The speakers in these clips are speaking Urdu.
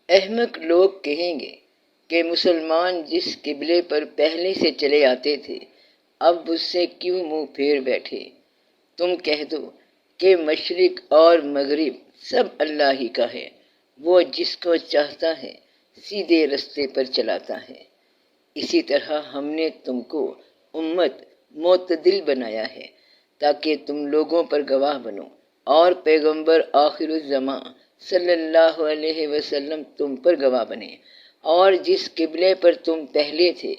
احمق لوگ کہیں گے کہ مسلمان جس قبلے پر پہلے سے چلے آتے تھے اب اس سے کیوں منہ پھیر بیٹھے۔ تم کہہ دو کہ مشرق اور مغرب سب اللہ ہی کا ہے، وہ جس کو چاہتا ہے سیدھے رستے پر چلاتا ہے۔ اسی طرح ہم نے تم کو امت معتدل بنایا ہے تاکہ تم لوگوں پر گواہ بنو، اور پیغمبر آخر الزماں صلی اللہ علیہ وسلم تم پر گواہ بنے۔ اور جس قبلے پر تم پہلے تھے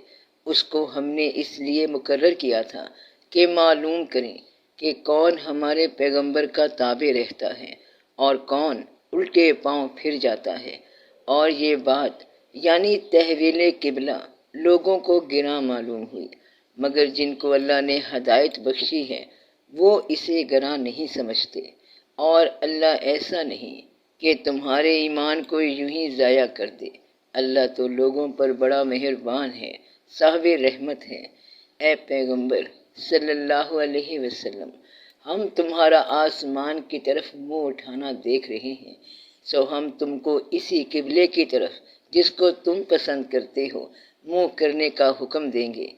اس کو ہم نے اس لیے مقرر کیا تھا کہ معلوم کریں کہ کون ہمارے پیغمبر کا تابع رہتا ہے اور کون الٹے پاؤں پھر جاتا ہے۔ اور یہ بات یعنی تحویل قبلہ لوگوں کو گراں معلوم ہوئی، مگر جن کو اللہ نے ہدایت بخشی ہے وہ اسے گراں نہیں سمجھتے۔ اور اللہ ایسا نہیں کہ تمہارے ایمان کو یوں ہی ضائع کر دے، اللہ تو لوگوں پر بڑا مہربان ہے، صاحب رحمت ہے۔ اے پیغمبر صلی اللہ علیہ وسلم، ہم تمہارا آسمان کی طرف منہ اٹھانا دیکھ رہے ہیں، سو ہم تم کو اسی قبلے کی طرف جس کو تم پسند کرتے ہو منہ کرنے کا حکم دیں گے،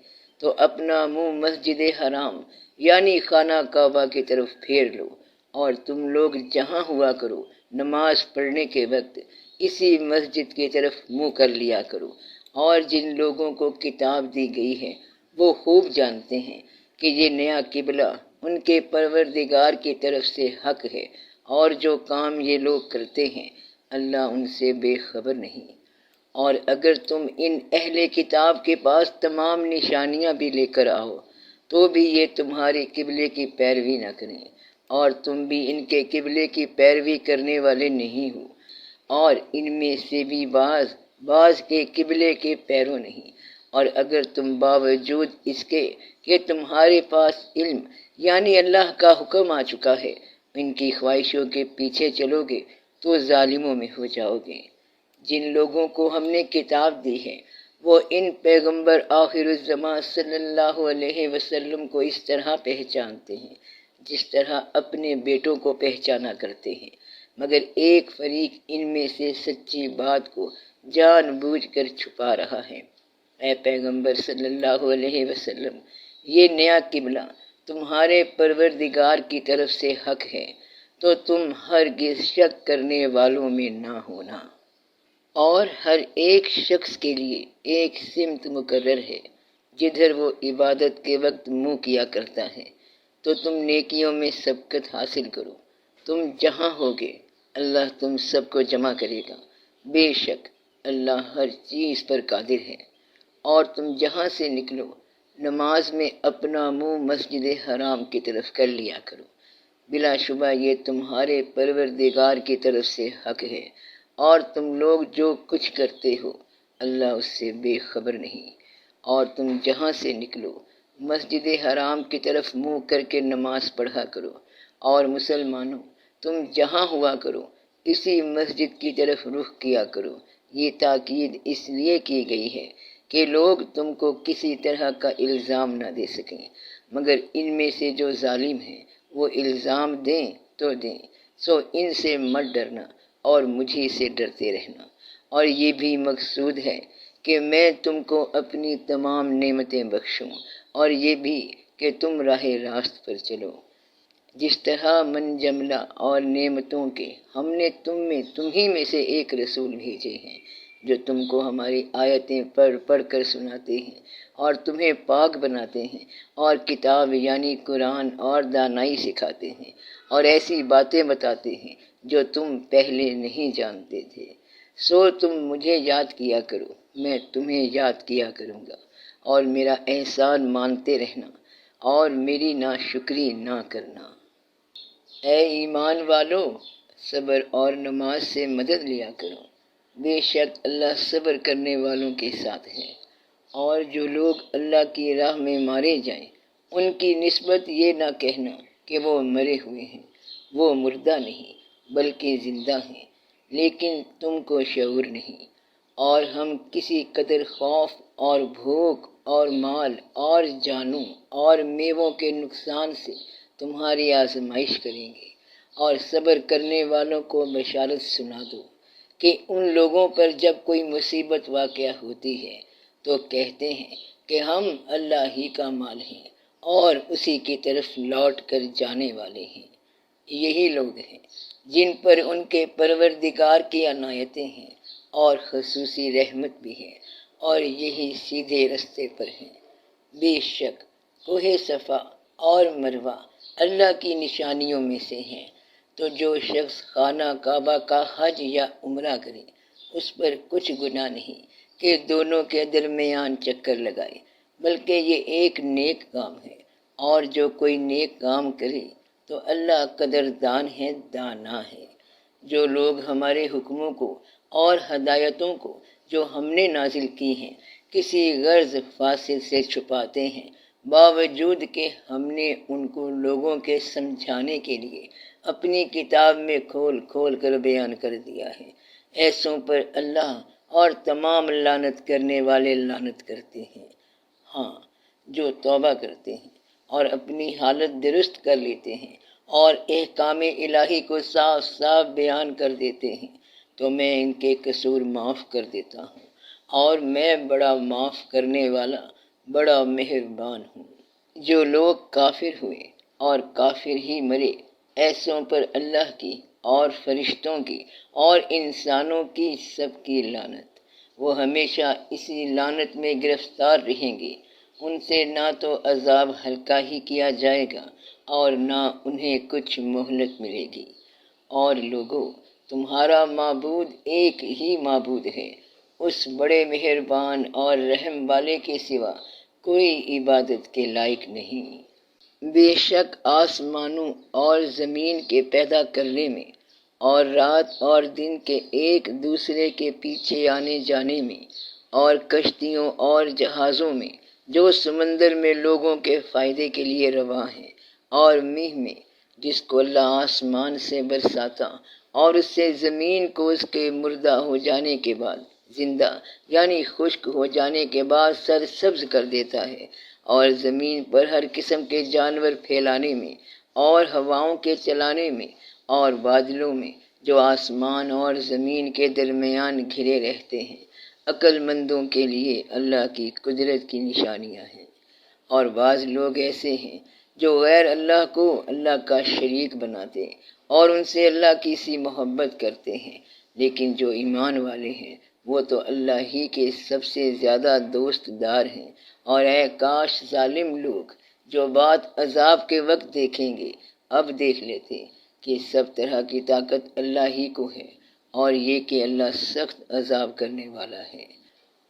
تو اپنا منہ مسجد حرام یعنی خانہ کعبہ کی طرف پھیر لو، اور تم لوگ جہاں ہوا کرو نماز پڑھنے کے وقت اسی مسجد کی طرف منہ کر لیا کرو۔ اور جن لوگوں کو کتاب دی گئی ہے وہ خوب جانتے ہیں کہ یہ نیا قبلہ ان کے پروردگار کی طرف سے حق ہے، اور جو کام یہ لوگ کرتے ہیں اللہ ان سے بے خبر نہیں۔ اور اگر تم ان اہل کتاب کے پاس تمام نشانیاں بھی لے کر آؤ تو بھی یہ تمہارے قبلے کی پیروی نہ کریں، اور تم بھی ان کے قبلے کی پیروی کرنے والے نہیں ہو، اور ان میں سے بھی بعض کے قبلے کے پیرو نہیں۔ اور اگر تم باوجود اس کے کہ تمہارے پاس علم یعنی اللہ کا حکم آ چکا ہے ان کی خواہشوں کے پیچھے چلو گے تو ظالموں میں ہو جاؤ گے۔ جن لوگوں کو ہم نے کتاب دی ہے وہ ان پیغمبر آخر الزماں صلی اللہ علیہ وسلم کو اس طرح پہچانتے ہیں جس طرح اپنے بیٹوں کو پہچانا کرتے ہیں، مگر ایک فریق ان میں سے سچی بات کو جان بوجھ کر چھپا رہا ہے۔ اے پیغمبر صلی اللہ علیہ وسلم، یہ نیا قبلہ تمہارے پروردگار کی طرف سے حق ہے، تو تم ہرگز شک کرنے والوں میں نہ ہونا۔ اور ہر ایک شخص کے لیے ایک سمت مقرر ہے جدھر وہ عبادت کے وقت منہ کیا کرتا ہے، تو تم نیکیوں میں سبقت حاصل کرو۔ تم جہاں ہوگے اللہ تم سب کو جمع کرے گا، بے شک اللہ ہر چیز پر قادر ہے۔ اور تم جہاں سے نکلو نماز میں اپنا منہ مسجد حرام کی طرف کر لیا کرو، بلا شبہ یہ تمہارے پروردگار کی طرف سے حق ہے، اور تم لوگ جو کچھ کرتے ہو اللہ اس سے بے خبر نہیں۔ اور تم جہاں سے نکلو مسجد حرام کی طرف منہ کر کے نماز پڑھا کرو، اور مسلمانوں تم جہاں ہوا کرو اسی مسجد کی طرف رخ کیا کرو۔ یہ تاکید اس لیے کی گئی ہے کہ لوگ تم کو کسی طرح کا الزام نہ دے سکیں، مگر ان میں سے جو ظالم ہیں وہ الزام دیں تو دیں، سو ان سے مت ڈرنا اور مجھے سے ڈرتے رہنا۔ اور یہ بھی مقصود ہے کہ میں تم کو اپنی تمام نعمتیں بخشوں، اور یہ بھی کہ تم راہ راست پر چلو۔ جس طرح من جملہ اور نعمتوں کے ہم نے تمہیں میں سے ایک رسول بھیجے ہیں جو تم کو ہماری آیتیں پڑھ کر سناتے ہیں اور تمہیں پاک بناتے ہیں، اور کتاب یعنی قرآن اور دانائی سکھاتے ہیں، اور ایسی باتیں بتاتے ہیں جو تم پہلے نہیں جانتے تھے۔ سو تم مجھے یاد کیا کرو، میں تمہیں یاد کیا کروں گا، اور میرا احسان مانتے رہنا اور میری ناشکری نہ کرنا۔ اے ایمان والو، صبر اور نماز سے مدد لیا کرو، بے شک اللہ صبر کرنے والوں کے ساتھ ہے۔ اور جو لوگ اللہ کی راہ میں مارے جائیں ان کی نسبت یہ نہ کہنا کہ وہ مرے ہوئے ہیں، وہ مردہ نہیں بلکہ زندہ ہیں، لیکن تم کو شعور نہیں۔ اور ہم کسی قدر خوف اور بھوک اور مال اور جانوں اور میووں کے نقصان سے تمہاری آزمائش کریں گے، اور صبر کرنے والوں کو بشارت سنا دو کہ ان لوگوں پر جب کوئی مصیبت واقع ہوتی ہے تو کہتے ہیں کہ ہم اللہ ہی کا مال ہیں اور اسی کی طرف لوٹ کر جانے والے ہیں۔ یہی لوگ ہیں جن پر ان کے پروردگار کی عنایتیں ہیں اور خصوصی رحمت بھی ہے، اور یہی سیدھے رستے پر ہیں۔ بے شک کوہ صفا اور مروہ اللہ کی نشانیوں میں سے ہیں، تو جو شخص خانہ کعبہ کا حج یا عمرہ کرے اس پر کچھ گناہ نہیں کہ دونوں کے درمیان چکر لگائے، بلکہ یہ ایک نیک کام ہے، اور جو کوئی نیک کام کرے تو اللہ قدردان ہے، دانا ہے۔ جو لوگ ہمارے حکموں کو اور ہدایتوں کو جو ہم نے نازل کی ہیں کسی غرض فاسد سے چھپاتے ہیں، باوجود کہ ہم نے ان کو لوگوں کے سمجھانے کے لیے اپنی کتاب میں کھول کھول کر بیان کر دیا ہے، ایسوں پر اللہ اور تمام لعنت کرنے والے لعنت کرتے ہیں۔ ہاں، جو توبہ کرتے ہیں اور اپنی حالت درست کر لیتے ہیں اور احکام الہی کو صاف صاف بیان کر دیتے ہیں تو میں ان کے قصور معاف کر دیتا ہوں، اور میں بڑا معاف کرنے والا، بڑا مہربان ہوں۔ جو لوگ کافر ہوئے اور کافر ہی مرے، ایسوں پر اللہ کی اور فرشتوں کی اور انسانوں کی سب کی لعنت، وہ ہمیشہ اسی لعنت میں گرفتار رہیں گے، ان سے نہ تو عذاب ہلکا ہی کیا جائے گا اور نہ انہیں کچھ مہلت ملے گی۔ اور لوگو، تمہارا معبود ایک ہی معبود ہے، اس بڑے مہربان اور رحم والے کے سوا کوئی عبادت کے لائق نہیں۔ بے شک آسمانوں اور زمین کے پیدا کرنے میں اور رات اور دن کے ایک دوسرے کے پیچھے آنے جانے میں اور کشتیوں اور جہازوں میں جو سمندر میں لوگوں کے فائدے کے لیے رواں ہیں، اور میہ میں جس کو اللہ آسمان سے برساتا اور اس سے زمین کو اس کے مردہ ہو جانے کے بعد زندہ یعنی خشک ہو جانے کے بعد سرسبز کر دیتا ہے، اور زمین پر ہر قسم کے جانور پھیلانے میں اور ہواؤں کے چلانے میں اور بادلوں میں جو آسمان اور زمین کے درمیان گھرے رہتے ہیں، عقل مندوں کے لیے اللہ کی قدرت کی نشانیاں ہیں۔ اور بعض لوگ ایسے ہیں جو غیر اللہ کو اللہ کا شریک بناتے اور ان سے اللہ کی سی محبت کرتے ہیں، لیکن جو ایمان والے ہیں وہ تو اللہ ہی کے سب سے زیادہ دوست دار ہیں۔ اور اے کاش ظالم لوگ جو بات عذاب کے وقت دیکھیں گے اب دیکھ لیتے کہ سب طرح کی طاقت اللہ ہی کو ہے، اور یہ کہ اللہ سخت عذاب کرنے والا ہے۔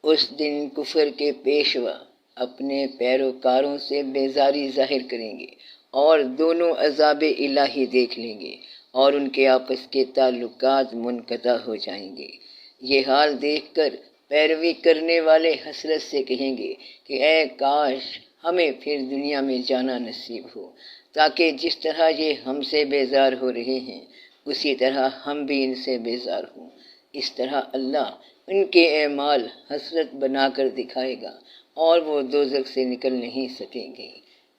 اس دن کفر کے پیشوا اپنے پیروکاروں سے بیزاری ظاہر کریں گے اور دونوں عذاب الہی دیکھ لیں گے اور ان کے آپس کے تعلقات منقطع ہو جائیں گے۔ یہ حال دیکھ کر پیروی کرنے والے حسرت سے کہیں گے کہ اے کاش ہمیں پھر دنیا میں جانا نصیب ہو، تاکہ جس طرح یہ ہم سے بیزار ہو رہے ہیں اسی طرح ہم بھی ان سے بیزار ہوں۔ اس طرح اللہ ان کے اعمال حسرت بنا کر دکھائے گا اور وہ دوزخ سے نکل نہیں سکیں گے۔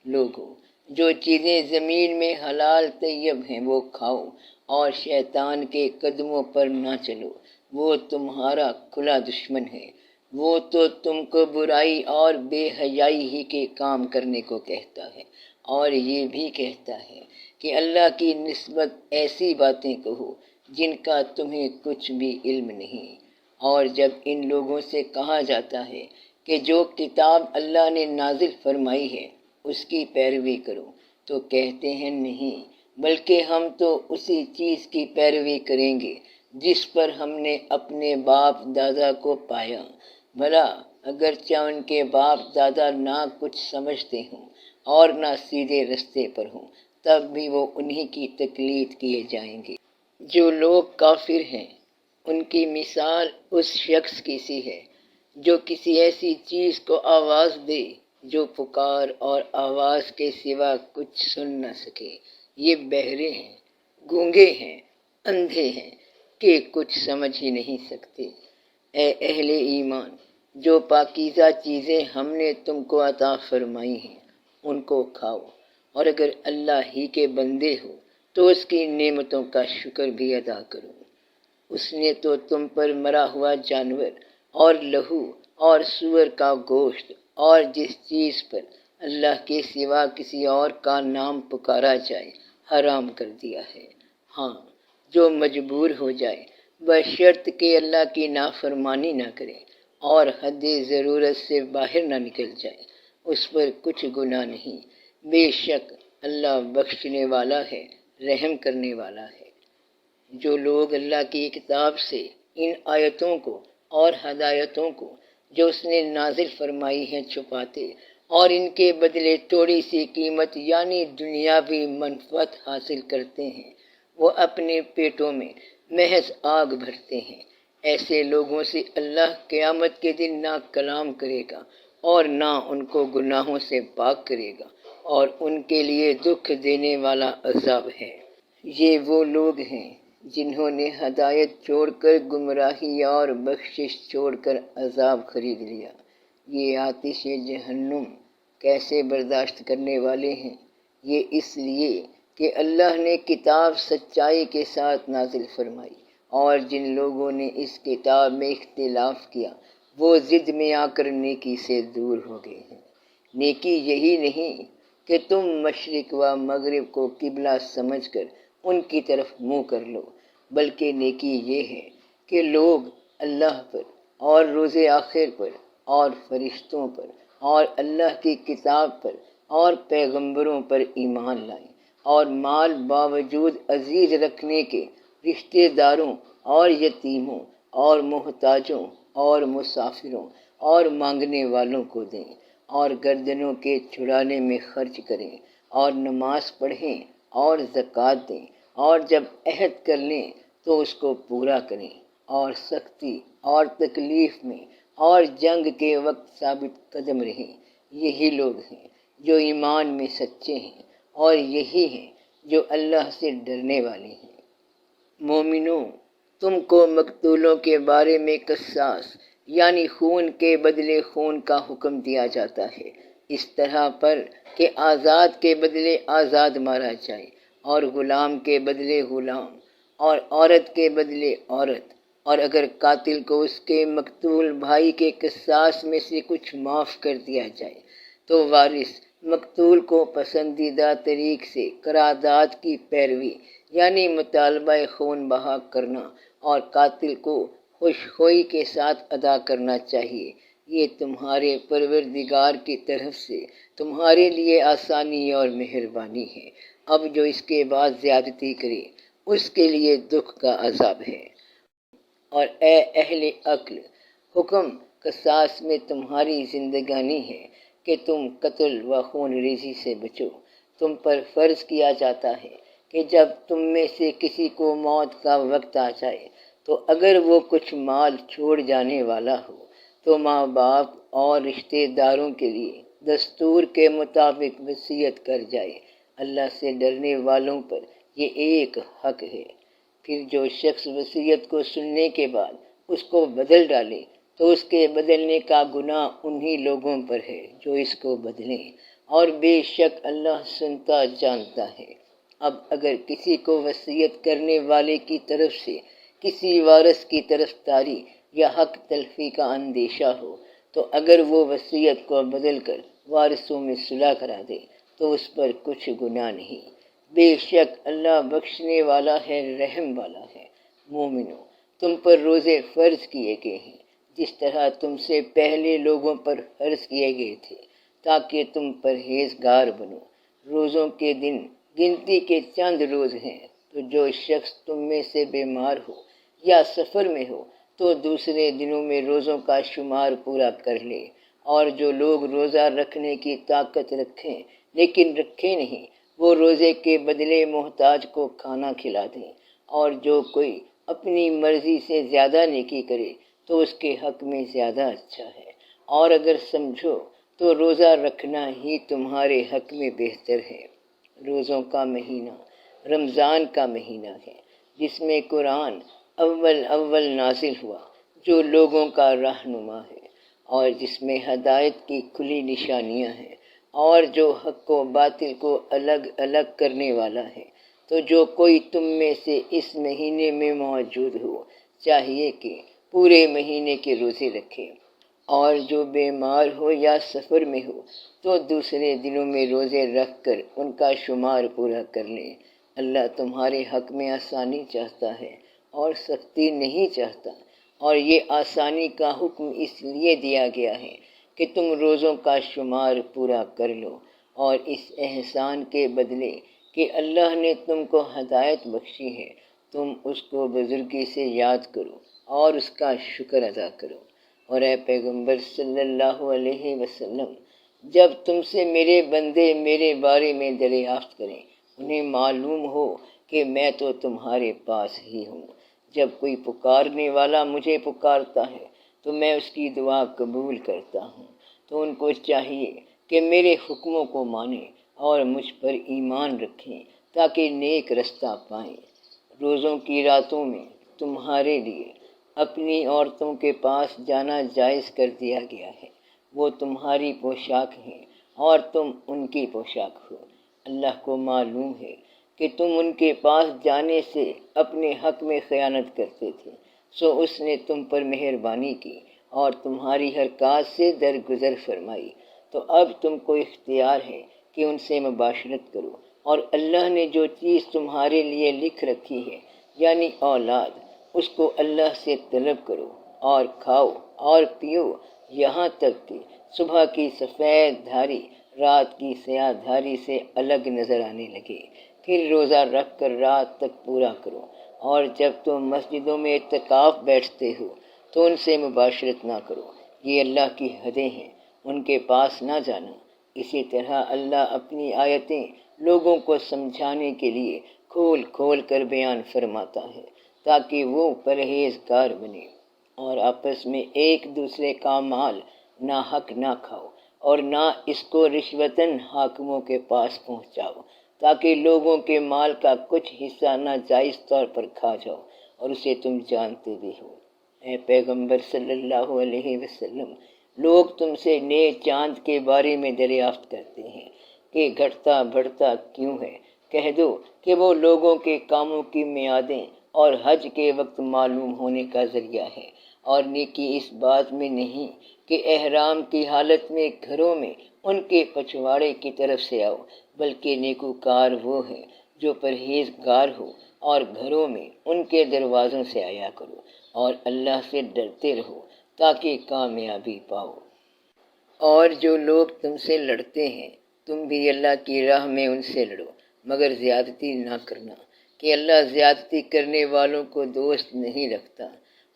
لوگو، جو چیزیں زمین میں حلال طیب ہیں وہ کھاؤ اور شیطان کے قدموں پر نہ چلو، وہ تمہارا کھلا دشمن ہے، وہ تو تم کو برائی اور بے حیائی ہی کے کام کرنے کو کہتا ہے، اور یہ بھی کہتا ہے کہ اللہ کی نسبت ایسی باتیں کہو جن کا تمہیں کچھ بھی علم نہیں۔ اور جب ان لوگوں سے کہا جاتا ہے کہ جو کتاب اللہ نے نازل فرمائی ہے اس کی پیروی کرو تو کہتے ہیں نہیں، بلکہ ہم تو اسی چیز کی پیروی کریں گے جس پر ہم نے اپنے باپ دادا کو پایا، بھلا اگرچہ ان کے باپ دادا نہ کچھ سمجھتے ہوں اور نہ سیدھے رستے پر ہوں، تب بھی وہ انہی کی تقلید کیے جائیں گے۔ جو لوگ کافر ہیں ان کی مثال اس شخص کی سی ہے جو کسی ایسی چیز کو آواز دے جو پکار اور آواز کے سوا کچھ سن نہ سکے۔ یہ بہرے ہیں، گونگے ہیں، اندھے ہیں کہ کچھ سمجھ ہی نہیں سکتے۔ اے اہل ایمان، جو پاکیزہ چیزیں ہم نے تم کو عطا فرمائی ہیں ان کو کھاؤ، اور اگر اللہ ہی کے بندے ہو تو اس کی نعمتوں کا شکر بھی ادا کرو۔ اس نے تو تم پر مرا ہوا جانور اور لہو اور سور کا گوشت اور جس چیز پر اللہ کے سوا کسی اور کا نام پکارا جائے حرام کر دیا ہے۔ ہاں، جو مجبور ہو جائے بشرط کہ اللہ کی نافرمانی نہ کرے اور حد ضرورت سے باہر نہ نکل جائے، اس پر کچھ گناہ نہیں۔ بے شک اللہ بخشنے والا ہے، رحم کرنے والا ہے۔ جو لوگ اللہ کی کتاب سے ان آیتوں کو اور ہدایتوں کو جو اس نے نازل فرمائی ہیں چھپاتے اور ان کے بدلے تھوڑی سی قیمت یعنی دنیاوی منفعت حاصل کرتے ہیں، وہ اپنے پیٹوں میں محض آگ بھرتے ہیں۔ ایسے لوگوں سے اللہ قیامت کے دن نہ کلام کرے گا اور نہ ان کو گناہوں سے پاک کرے گا، اور ان کے لیے دکھ دینے والا عذاب ہے۔ یہ وہ لوگ ہیں جنہوں نے ہدایت چھوڑ کر گمراہی اور بخشش چھوڑ کر عذاب خرید لیا۔ یہ آتش جہنم کیسے برداشت کرنے والے ہیں؟ یہ اس لیے کہ اللہ نے کتاب سچائی کے ساتھ نازل فرمائی، اور جن لوگوں نے اس کتاب میں اختلاف کیا وہ ضد میں آ کر نیکی سے دور ہو گئے ہیں۔ نیکی یہی نہیں کہ تم مشرق و مغرب کو قبلہ سمجھ کر ان کی طرف منہ کر لو، بلکہ نیکی یہ ہے کہ لوگ اللہ پر اور روز آخر پر اور فرشتوں پر اور اللہ کی کتاب پر اور پیغمبروں پر ایمان لائیں، اور مال باوجود عزیز رکھنے کے رشتہ داروں اور یتیموں اور محتاجوں اور مسافروں اور مانگنے والوں کو دیں، اور گردنوں کے چھڑانے میں خرچ کریں، اور نماز پڑھیں اور زکوٰۃ دیں، اور جب عہد کر لیں تو اس کو پورا کریں، اور سختی اور تکلیف میں اور جنگ کے وقت ثابت قدم رہیں۔ یہی لوگ ہیں جو ایمان میں سچے ہیں، اور یہی ہیں جو اللہ سے ڈرنے والے ہیں۔ مومنوں، تم کو مقتولوں کے بارے میں قصاص یعنی خون کے بدلے خون کا حکم دیا جاتا ہے، اس طرح پر کہ آزاد کے بدلے آزاد مارا جائے، اور غلام کے بدلے غلام، اور عورت کے بدلے عورت، اور اگر قاتل کو اس کے مقتول بھائی کے قصاص میں سے کچھ معاف کر دیا جائے تو وارث مقتول کو پسندیدہ طریق سے قرارداد کی پیروی یعنی مطالبہ خون بہا کرنا اور قاتل کو خوشخوئی کے ساتھ ادا کرنا چاہیے۔ یہ تمہارے پروردگار کی طرف سے تمہارے لیے آسانی اور مہربانی ہے۔ اب جو اس کے بعد زیادتی کرے اس کے لیے دکھ کا عذاب ہے۔ اور اے اہل عقل، حکم قصاص میں تمہاری زندگانی ہے کہ تم قتل و خون ریزی سے بچو۔ تم پر فرض کیا جاتا ہے کہ جب تم میں سے کسی کو موت کا وقت آ جائے تو اگر وہ کچھ مال چھوڑ جانے والا ہو تو ماں باپ اور رشتہ داروں کے لیے دستور کے مطابق وصیت کر جائے۔ اللہ سے ڈرنے والوں پر یہ ایک حق ہے۔ پھر جو شخص وصیت کو سننے کے بعد اس کو بدل ڈالے تو اس کے بدلنے کا گناہ انہی لوگوں پر ہے جو اس کو بدلیں، اور بے شک اللہ سنتا جانتا ہے۔ اب اگر کسی کو وصیت کرنے والے کی طرف سے کسی وارث کی طرف داری یا حق تلفی کا اندیشہ ہو تو اگر وہ وصیت کو بدل کر وارثوں میں صلح کرا دے تو اس پر کچھ گناہ نہیں۔ بے شک اللہ بخشنے والا ہے، رحم والا ہے۔ مومنوں، تم پر روزے فرض کیے گئے ہیں جس طرح تم سے پہلے لوگوں پر فرض کیے گئے تھے، تاکہ تم پرہیزگار بنو۔ روزوں کے دن گنتی کے چند روز ہیں، تو جو شخص تم میں سے بیمار ہو یا سفر میں ہو تو دوسرے دنوں میں روزوں کا شمار پورا کر لے، اور جو لوگ روزہ رکھنے کی طاقت رکھیں لیکن رکھے نہیں وہ روزے کے بدلے محتاج کو کھانا کھلا دیں، اور جو کوئی اپنی مرضی سے زیادہ نیکی کرے تو اس کے حق میں زیادہ اچھا ہے، اور اگر سمجھو تو روزہ رکھنا ہی تمہارے حق میں بہتر ہے۔ روزوں کا مہینہ رمضان کا مہینہ ہے جس میں قرآن اول نازل ہوا، جو لوگوں کا رہنما ہے اور جس میں ہدایت کی کھلی نشانیاں ہیں، اور جو حق و باطل کو الگ الگ کرنے والا ہے، تو جو کوئی تم میں سے اس مہینے میں موجود ہو چاہیے کہ پورے مہینے کے روزے رکھے، اور جو بیمار ہو یا سفر میں ہو تو دوسرے دنوں میں روزے رکھ کر ان کا شمار پورا کر لیں۔ اللہ تمہارے حق میں آسانی چاہتا ہے اور سختی نہیں چاہتا، اور یہ آسانی کا حکم اس لیے دیا گیا ہے کہ تم روزوں کا شمار پورا کر لو، اور اس احسان کے بدلے کہ اللہ نے تم کو ہدایت بخشی ہے تم اس کو بزرگی سے یاد کرو اور اس کا شکر ادا کرو۔ اور اے پیغمبر صلی اللہ علیہ وسلم، جب تم سے میرے بندے میرے بارے میں دریافت کریں، انہیں معلوم ہو کہ میں تو تمہارے پاس ہی ہوں۔ جب کوئی پکارنے والا مجھے پکارتا ہے تو میں اس کی دعا قبول کرتا ہوں، تو ان کو چاہیے کہ میرے حکموں کو مانیں اور مجھ پر ایمان رکھیں تاکہ نیک رستہ پائیں۔ روزوں کی راتوں میں تمہارے لیے اپنی عورتوں کے پاس جانا جائز کر دیا گیا ہے، وہ تمہاری پوشاک ہیں اور تم ان کی پوشاک ہو۔ اللہ کو معلوم ہے کہ تم ان کے پاس جانے سے اپنے حق میں خیانت کرتے تھے، سو اس نے تم پر مہربانی کی اور تمہاری حرکات سے درگزر فرمائی، تو اب تم کو اختیار ہے کہ ان سے مباشرت کرو، اور اللہ نے جو چیز تمہارے لیے لکھ رکھی ہے یعنی اولاد، اس کو اللہ سے طلب کرو اور کھاؤ اور پیو یہاں تک کہ صبح کی سفید دھاری رات کی سیاہ دھاری سے الگ نظر آنے لگے، پھر روزہ رکھ کر رات تک پورا کرو، اور جب تم مسجدوں میں اعتکاف بیٹھتے ہو تو ان سے مباشرت نہ کرو، یہ اللہ کی حدیں ہیں، ان کے پاس نہ جانا۔ اسی طرح اللہ اپنی آیتیں لوگوں کو سمجھانے کے لیے کھول کھول کر بیان فرماتا ہے تاکہ وہ پرہیزگار بنے، اور آپس میں ایک دوسرے کا مال ناحق نہ کھاؤ، اور نہ اس کو رشوتاً حاکموں کے پاس پہنچاؤ تاکہ لوگوں کے مال کا کچھ حصہ ناجائز طور پر کھا جاؤ، اور اسے تم جانتے بھی ہو۔ اے پیغمبر صلی اللہ علیہ وسلم، لوگ تم سے نئے چاند کے بارے میں دریافت کرتے ہیں کہ گھٹتا بڑھتا کیوں ہے۔ کہہ دو کہ وہ لوگوں کے کاموں کی میعادیں اور حج کے وقت معلوم ہونے کا ذریعہ ہے، اور نیکی اس بات میں نہیں کہ احرام کی حالت میں گھروں میں ان کے پچھواڑے کی طرف سے آؤ، بلکہ نیکوکار وہ ہے جو پرہیزگار ہو، اور گھروں میں ان کے دروازوں سے آیا کرو، اور اللہ سے ڈرتے رہو تاکہ کامیابی پاؤ۔ اور جو لوگ تم سے لڑتے ہیں تم بھی اللہ کی راہ میں ان سے لڑو، مگر زیادتی نہ کرنا، کہ اللہ زیادتی کرنے والوں کو دوست نہیں رکھتا،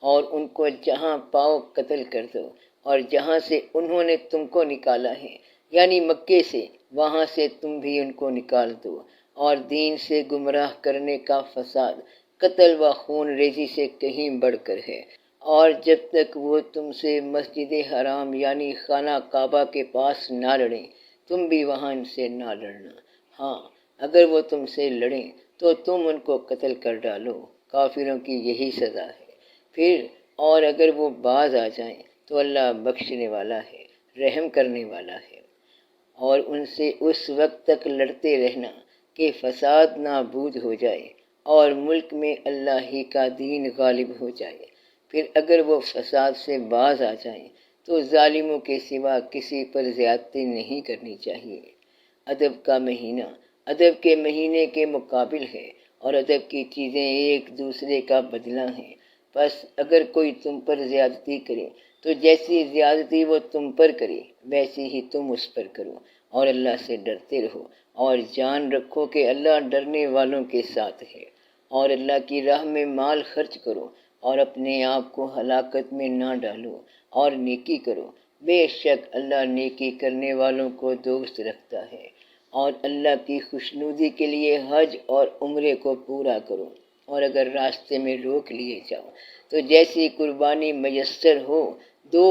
اور ان کو جہاں پاؤ قتل کر دو، اور جہاں سے انہوں نے تم کو نکالا ہے یعنی مکے سے، وہاں سے تم بھی ان کو نکال دو، اور دین سے گمراہ کرنے کا فساد قتل و خون ریزی سے کہیں بڑھ کر ہے۔ اور جب تک وہ تم سے مسجد حرام یعنی خانہ کعبہ کے پاس نہ لڑیں تم بھی وہاں ان سے نہ لڑنا، ہاں اگر وہ تم سے لڑیں تو تم ان کو قتل کر ڈالو، کافروں کی یہی سزا ہے۔ پھر اور اگر وہ باز آ جائیں تو اللہ بخشنے والا ہے، رحم کرنے والا ہے۔ اور ان سے اس وقت تک لڑتے رہنا کہ فساد نابود ہو جائے اور ملک میں اللہ ہی کا دین غالب ہو جائے۔ پھر اگر وہ فساد سے باز آ جائیں تو ظالموں کے سوا کسی پر زیادتی نہیں کرنی چاہیے۔ ادب کا مہینہ ادب کے مہینے کے مقابل ہے، اور ادب کی چیزیں ایک دوسرے کا بدلہ ہیں، بس اگر کوئی تم پر زیادتی کرے تو جیسی زیادتی وہ تم پر کرے ویسی ہی تم اس پر کرو، اور اللہ سے ڈرتے رہو، اور جان رکھو کہ اللہ ڈرنے والوں کے ساتھ ہے۔ اور اللہ کی راہ میں مال خرچ کرو، اور اپنے آپ کو ہلاکت میں نہ ڈالو، اور نیکی کرو، بے شک اللہ نیکی کرنے والوں کو دوست رکھتا ہے۔ اور اللہ کی خوشنودی کے لیے حج اور عمرے کو پورا کرو، اور اگر راستے میں روک لیے جاؤ تو جیسی قربانی میسر ہو دو،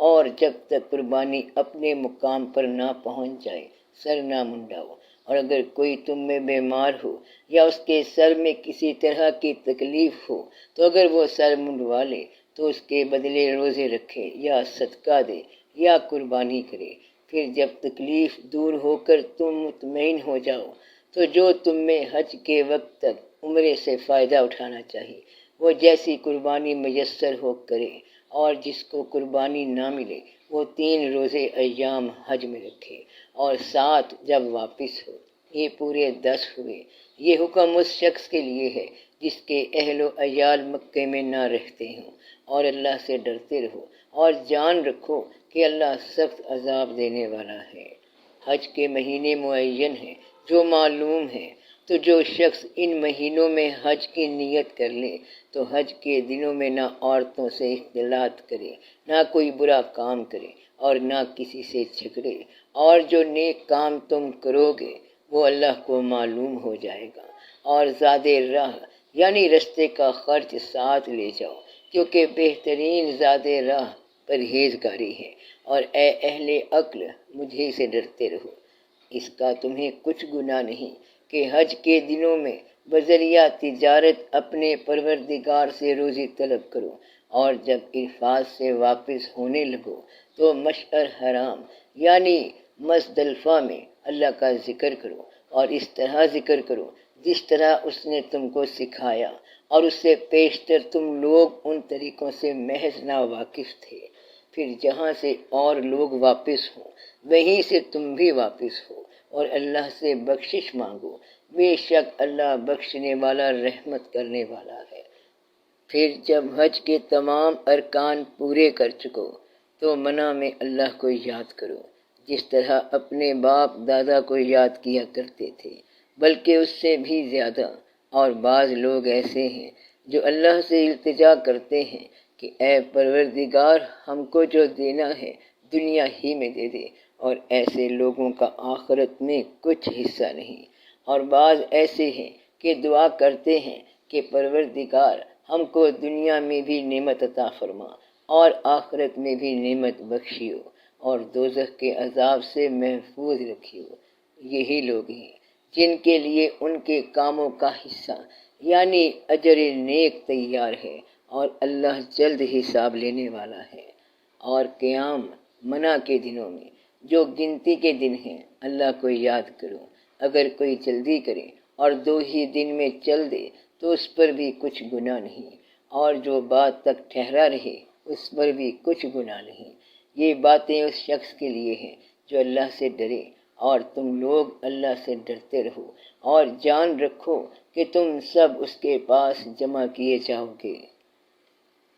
اور جب تک قربانی اپنے مقام پر نہ پہنچ جائے سر نہ منڈاؤ۔ اور اگر کوئی تم میں بیمار ہو یا اس کے سر میں کسی طرح کی تکلیف ہو تو اگر وہ سر منڈوا لے تو اس کے بدلے روزے رکھے یا صدقہ دے یا قربانی کرے۔ پھر جب تکلیف دور ہو کر تم مطمئن ہو جاؤ تو جو تم میں حج کے وقت تک عمرے سے فائدہ اٹھانا چاہیے وہ جیسی قربانی میسر ہو کرے، اور جس کو قربانی نہ ملے وہ 3 روزے ایام حج میں رکھے، اور 7 جب واپس ہو۔ یہ پورے 10 ہوئے۔ یہ حکم اس شخص کے لیے ہے جس کے اہل و عیال مکے میں نہ رہتے ہوں، اور اللہ سے ڈرتے رہو اور جان رکھو کہ اللہ سخت عذاب دینے والا ہے۔ حج کے مہینے معین ہیں جو معلوم ہیں، تو جو شخص ان مہینوں میں حج کی نیت کر لے تو حج کے دنوں میں نہ عورتوں سے اختلاط کرے، نہ کوئی برا کام کرے، اور نہ کسی سے جھگڑے، اور جو نیک کام تم کرو گے وہ اللہ کو معلوم ہو جائے گا، اور زادِ راہ یعنی رستے کا خرچ ساتھ لے جاؤ، کیونکہ بہترین زادِ راہ پرہیزگاری ہے، اور اے اہل عقل مجھے سے ڈرتے رہو۔ اس کا تمہیں کچھ گناہ نہیں کہ حج کے دنوں میں بذریعہ تجارت اپنے پروردگار سے روزی طلب کرو، اور جب عرفات سے واپس ہونے لگو تو مشعر حرام یعنی مزدلفہ میں اللہ کا ذکر کرو، اور اس طرح ذکر کرو جس طرح اس نے تم کو سکھایا، اور اس سے پیشتر تم لوگ ان طریقوں سے محض ناواقف تھے۔ پھر جہاں سے اور لوگ واپس ہوں وہیں سے تم بھی واپس ہو، اور اللہ سے بخشش مانگو، بے شک اللہ بخشنے والا رحمت کرنے والا ہے۔ پھر جب حج کے تمام ارکان پورے کر چکو تو منع میں اللہ کو یاد کرو، جس طرح اپنے باپ دادا کو یاد کیا کرتے تھے، بلکہ اس سے بھی زیادہ۔ اور بعض لوگ ایسے ہیں جو اللہ سے التجا کرتے ہیں کہ اے پروردگار ہم کو جو دینا ہے دنیا ہی میں دے دے، اور ایسے لوگوں کا آخرت میں کچھ حصہ نہیں۔ اور بعض ایسے ہیں کہ دعا کرتے ہیں کہ پروردگار ہم کو دنیا میں بھی نعمت عطا فرما اور آخرت میں بھی نعمت بخشیو، اور دوزخ کے عذاب سے محفوظ رکھیو۔ یہی لوگ ہیں جن کے لیے ان کے کاموں کا حصہ یعنی اجر نیک تیار ہے، اور اللہ جلد حساب لینے والا ہے۔ اور قیام منع کے دنوں میں جو گنتی کے دن ہیں اللہ کو یاد کرو، اگر کوئی جلدی کرے اور 2 ہی دن میں چل دے تو اس پر بھی کچھ گناہ نہیں، اور جو بات تک ٹھہرا رہے اس پر بھی کچھ گناہ نہیں۔ یہ باتیں اس شخص کے لیے ہیں جو اللہ سے ڈرے، اور تم لوگ اللہ سے ڈرتے رہو، اور جان رکھو کہ تم سب اس کے پاس جمع کیے جاؤ گے۔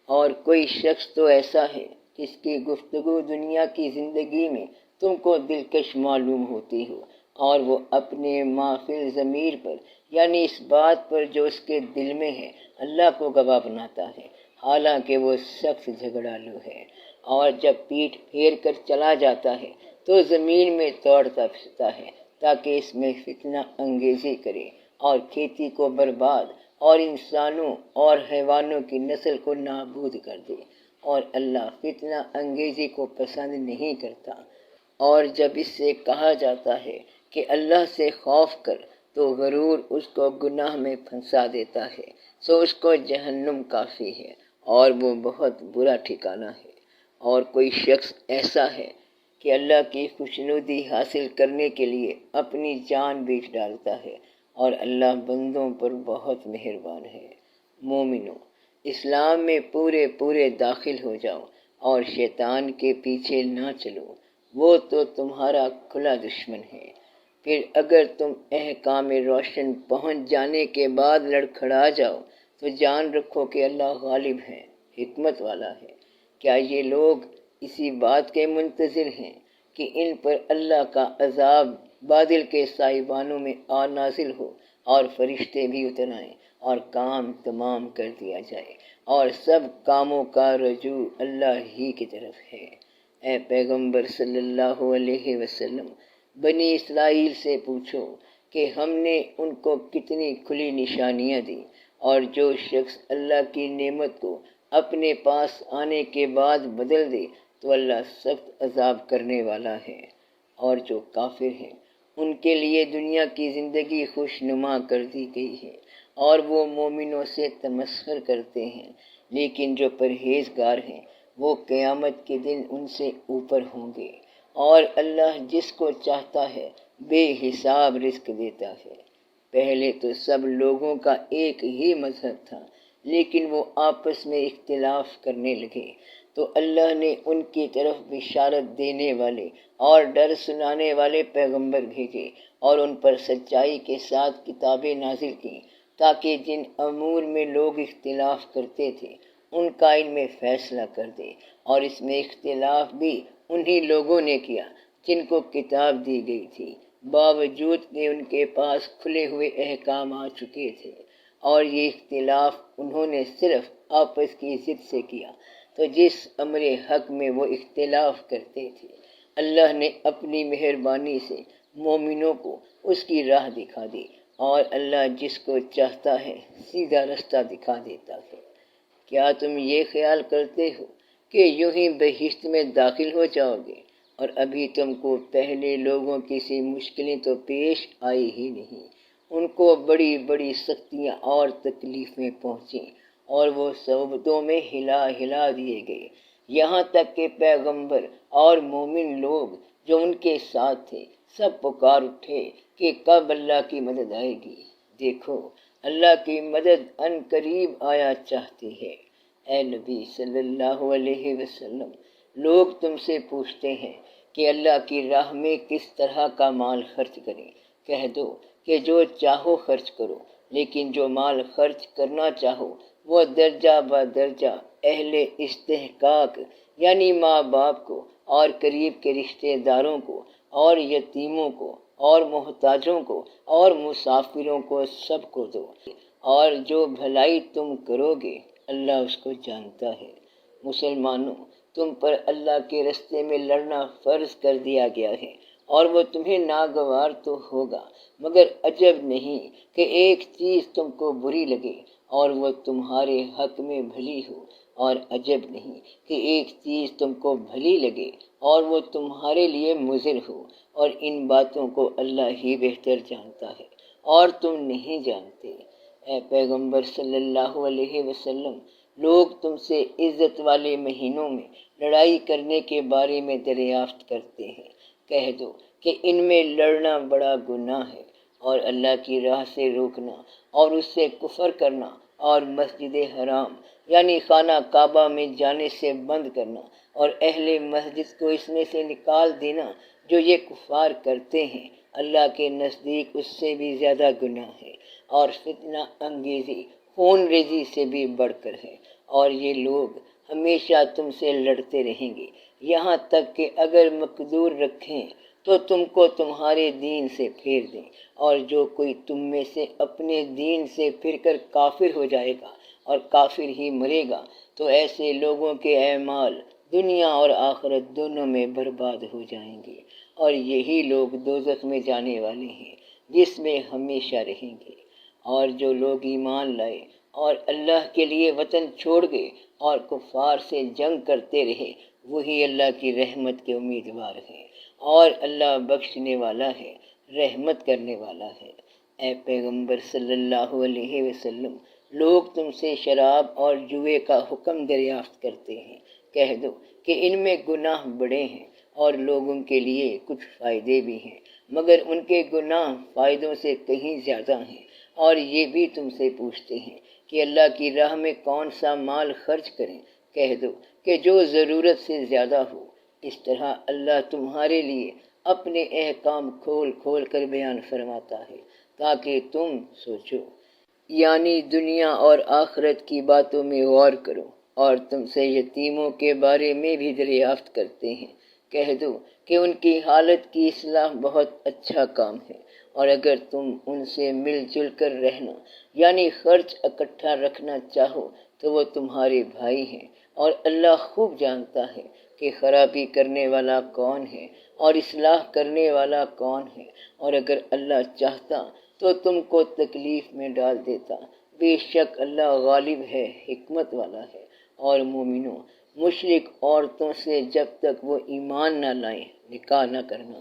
اور کوئی شخص تو ایسا ہے جس کی گفتگو دنیا کی زندگی میں تم کو دلکش معلوم ہوتی ہو، اور وہ اپنے ما فی الضمیر پر یعنی اس بات پر جو اس کے دل میں ہے اللہ کو گواہ بناتا ہے، حالانکہ وہ سخت جھگڑالو ہے، اور جب پیٹھ پھیر کر چلا جاتا ہے تو زمین میں دوڑتا پھرتا ہے تاکہ اس میں فتنہ انگیزی کرے اور کھیتی کو برباد اور انسانوں اور حیوانوں کی نسل کو نابود کر دے، اور اللہ فتنہ انگیزی کو پسند نہیں کرتا۔ اور جب اس سے کہا جاتا ہے کہ اللہ سے خوف کر تو غرور اس کو گناہ میں پھنسا دیتا ہے، سو اس کو جہنم کافی ہے، اور وہ بہت برا ٹھکانہ ہے۔ اور کوئی شخص ایسا ہے کہ اللہ کی خوشنودی حاصل کرنے کے لیے اپنی جان بیچ ڈالتا ہے، اور اللہ بندوں پر بہت مہربان ہے۔ مومنو، اسلام میں پورے داخل ہو جاؤ اور شیطان کے پیچھے نہ چلو، وہ تو تمہارا کھلا دشمن ہے۔ پھر اگر تم احکام روشن پہنچ جانے کے بعد لڑکھڑا جاؤ تو جان رکھو کہ اللہ غالب ہے، حکمت والا ہے۔ کیا یہ لوگ اسی بات کے منتظر ہیں کہ ان پر اللہ کا عذاب بادل کے سائبانوں میں نازل ہو اور فرشتے بھی اتر آئیں اور کام تمام کر دیا جائے، اور سب کاموں کا رجوع اللہ ہی کی طرف ہے۔ اے پیغمبر صلی اللہ علیہ وسلم، بنی اسرائیل سے پوچھو کہ ہم نے ان کو کتنی کھلی نشانیاں دی، اور جو شخص اللہ کی نعمت کو اپنے پاس آنے کے بعد بدل دے تو اللہ سخت عذاب کرنے والا ہے۔ اور جو کافر ہیں ان کے لیے دنیا کی زندگی خوشنما کر دی گئی ہے، اور وہ مومنوں سے تمسخر کرتے ہیں، لیکن جو پرہیزگار ہیں وہ قیامت کے دن ان سے اوپر ہوں گے، اور اللہ جس کو چاہتا ہے بے حساب رزق دیتا ہے۔ پہلے تو سب لوگوں کا ایک ہی مذہب تھا، لیکن وہ آپس میں اختلاف کرنے لگے تو اللہ نے ان کی طرف بشارت دینے والے اور ڈر سنانے والے پیغمبر بھیجے اور ان پر سچائی کے ساتھ کتابیں نازل کی، تاکہ جن امور میں لوگ اختلاف کرتے تھے ان کا ان میں فیصلہ کر دے۔ اور اس میں اختلاف بھی انہی لوگوں نے کیا جن کو کتاب دی گئی تھی، باوجود کہ ان کے پاس کھلے ہوئے احکام آ چکے تھے، اور یہ اختلاف انہوں نے صرف آپس کی ضد سے کیا۔ تو جس امر حق میں وہ اختلاف کرتے تھے، اللہ نے اپنی مہربانی سے مومنوں کو اس کی راہ دکھا دی، اور اللہ جس کو چاہتا ہے سیدھا رستہ دکھا دیتا ہے۔ کیا تم یہ خیال کرتے ہو کہ یوں ہی بہشت میں داخل ہو جاؤ گے، اور ابھی تم کو پہلے لوگوں کی سی مشکلیں تو پیش آئی ہی نہیں؟ ان کو بڑی بڑی سختیاں اور تکلیفیں پہنچیں، اور وہ صعوبتوں میں ہلا دیے گئے، یہاں تک کہ پیغمبر اور مومن لوگ جو ان کے ساتھ تھے سب پکار اٹھے کہ کب اللہ کی مدد آئے گی۔ دیکھو، اللہ کی مدد ان قریب آیا چاہتی ہے۔ اے نبی صلی اللہ علیہ وسلم، لوگ تم سے پوچھتے ہیں کہ اللہ کی راہ میں کس طرح کا مال خرچ کریں۔ کہہ دو کہ جو چاہو خرچ کرو، لیکن جو مال خرچ کرنا چاہو وہ درجہ بدرجہ اہل استحقاق یعنی ماں باپ کو اور قریب کے رشتہ داروں کو اور یتیموں کو اور محتاجوں کو اور مسافروں کو سب کو دو، اور جو بھلائی تم کرو گے اللہ اس کو جانتا ہے۔ مسلمانوں، تم پر اللہ کے رستے میں لڑنا فرض کر دیا گیا ہے، اور وہ تمہیں ناگوار تو ہوگا، مگر عجب نہیں کہ ایک چیز تم کو بری لگے اور وہ تمہارے حق میں بھلی ہو، اور عجب نہیں کہ ایک چیز تم کو بھلی لگے اور وہ تمہارے لیے مضر ہو، اور ان باتوں کو اللہ ہی بہتر جانتا ہے اور تم نہیں جانتے۔ اے پیغمبر صلی اللہ علیہ وسلم، لوگ تم سے عزت والے مہینوں میں لڑائی کرنے کے بارے میں دریافت کرتے ہیں۔ کہہ دو کہ ان میں لڑنا بڑا گناہ ہے، اور اللہ کی راہ سے روکنا اور اس سے کفر کرنا اور مسجد حرام یعنی خانہ کعبہ میں جانے سے بند کرنا اور اہل مسجد کو اس میں سے نکال دینا جو یہ کفار کرتے ہیں، اللہ کے نزدیک اس سے بھی زیادہ گناہ ہے، اور فتنہ انگیزی خون ریزی سے بھی بڑھ کر ہے۔ اور یہ لوگ ہمیشہ تم سے لڑتے رہیں گے، یہاں تک کہ اگر مقدور رکھیں تو تم کو تمہارے دین سے پھیر دیں، اور جو کوئی تم میں سے اپنے دین سے پھر کر کافر ہو جائے گا اور کافر ہی مرے گا تو ایسے لوگوں کے اعمال دنیا اور آخرت دونوں میں برباد ہو جائیں گے، اور یہی لوگ دوزخ میں جانے والے ہیں جس میں ہمیشہ رہیں گے۔ اور جو لوگ ایمان لائے اور اللہ کے لیے وطن چھوڑ گئے اور کفار سے جنگ کرتے رہے، وہی اللہ کی رحمت کے امیدوار ہیں، اور اللہ بخشنے والا ہے، رحمت کرنے والا ہے۔ اے پیغمبر صلی اللہ علیہ وسلم، لوگ تم سے شراب اور جوئے کا حکم دریافت کرتے ہیں۔ کہہ دو کہ ان میں گناہ بڑے ہیں اور لوگوں کے لیے کچھ فائدے بھی ہیں، مگر ان کے گناہ فائدوں سے کہیں زیادہ ہیں۔ اور یہ بھی تم سے پوچھتے ہیں کہ اللہ کی راہ میں کون سا مال خرچ کریں۔ کہہ دو کہ جو ضرورت سے زیادہ ہو۔ اس طرح اللہ تمہارے لیے اپنے احکام کھول کھول کر بیان فرماتا ہے تاکہ تم سوچو، یعنی دنیا اور آخرت کی باتوں میں غور کرو۔ اور تم سے یتیموں کے بارے میں بھی دریافت کرتے ہیں۔ کہہ دو کہ ان کی حالت کی اصلاح بہت اچھا کام ہے، اور اگر تم ان سے مل جل کر رہنا یعنی خرچ اکٹھا رکھنا چاہو تو وہ تمہارے بھائی ہیں، اور اللہ خوب جانتا ہے کہ خرابی کرنے والا کون ہے اور اصلاح کرنے والا کون ہے۔ اور اگر اللہ چاہتا تو تم کو تکلیف میں ڈال دیتا، بے شک اللہ غالب ہے، حکمت والا ہے۔ اور مومنوں، مشرک عورتوں سے جب تک وہ ایمان نہ لائیں نکاح نہ کرنا،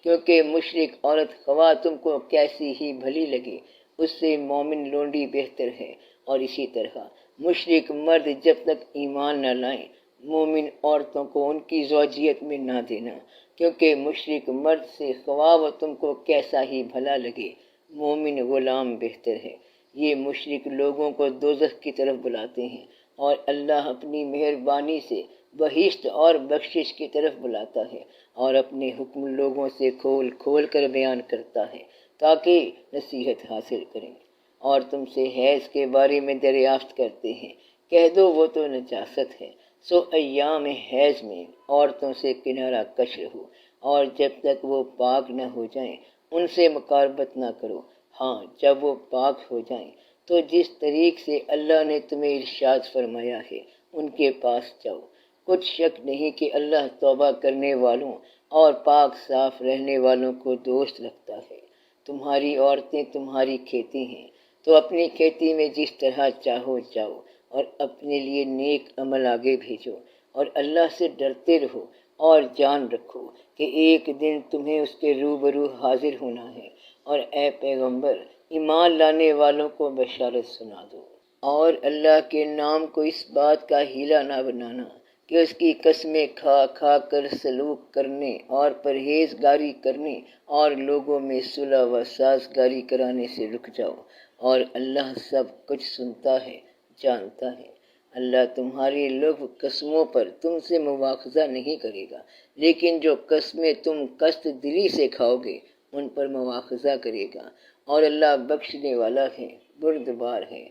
کیونکہ مشرک عورت خواہ تم کو کیسی ہی بھلی لگے اس سے مومن لونڈی بہتر ہے، اور اسی طرح مشرک مرد جب تک ایمان نہ لائیں مومن عورتوں کو ان کی زوجیت میں نہ دینا، کیونکہ مشرک مرد سے خواہ وہ تم کو کیسا ہی بھلا لگے مومن غلام بہتر ہے۔ یہ مشرک لوگوں کو دوزخ کی طرف بلاتے ہیں اور اللہ اپنی مہربانی سے بہشت اور بخشش کی طرف بلاتا ہے اور اپنے حکم لوگوں سے کھول کھول کر بیان کرتا ہے تاکہ نصیحت حاصل کریں۔ اور تم سے حیض کے بارے میں دریافت کرتے ہیں، کہہ دو وہ تو نجاست ہے، سو ایام حیض میں عورتوں سے کنارہ کش رہو، اور جب تک وہ پاک نہ ہو جائیں ان سے مقاربت نہ کرو۔ ہاں جب وہ پاک ہو جائیں تو جس طریق سے اللہ نے تمہیں ارشاد فرمایا ہے ان کے پاس جاؤ۔ کچھ شک نہیں کہ اللہ توبہ کرنے والوں اور پاک صاف رہنے والوں کو دوست رکھتا ہے۔ تمہاری عورتیں تمہاری کھیتی ہیں، تو اپنی کھیتی میں جس طرح چاہو جاؤ اور اپنے لیے نیک عمل آگے بھیجو اور اللہ سے ڈرتے رہو، اور جان رکھو کہ ایک دن تمہیں اس کے روبرو حاضر ہونا ہے۔ اور اے پیغمبر، ایمان لانے والوں کو بشارت سنا دو، اور اللہ کے نام کو اس بات کا ہیلا نہ بنانا کہ اس کی قسمیں کھا کھا کر سلوک کرنے اور پرہیزگاری کرنے اور لوگوں میں صلح و سازگاری کرانے سے رک جاؤ، اور اللہ سب کچھ سنتا ہے، جانتا ہے۔ اللہ تمہاری لغو قسموں پر تم سے مواخذہ نہیں کرے گا، لیکن جو قسمیں تم قصد دلی سے کھاؤ گے ان پر مواخذہ کرے گا، اور اللہ بخشنے والا ہے، بردبار ہے۔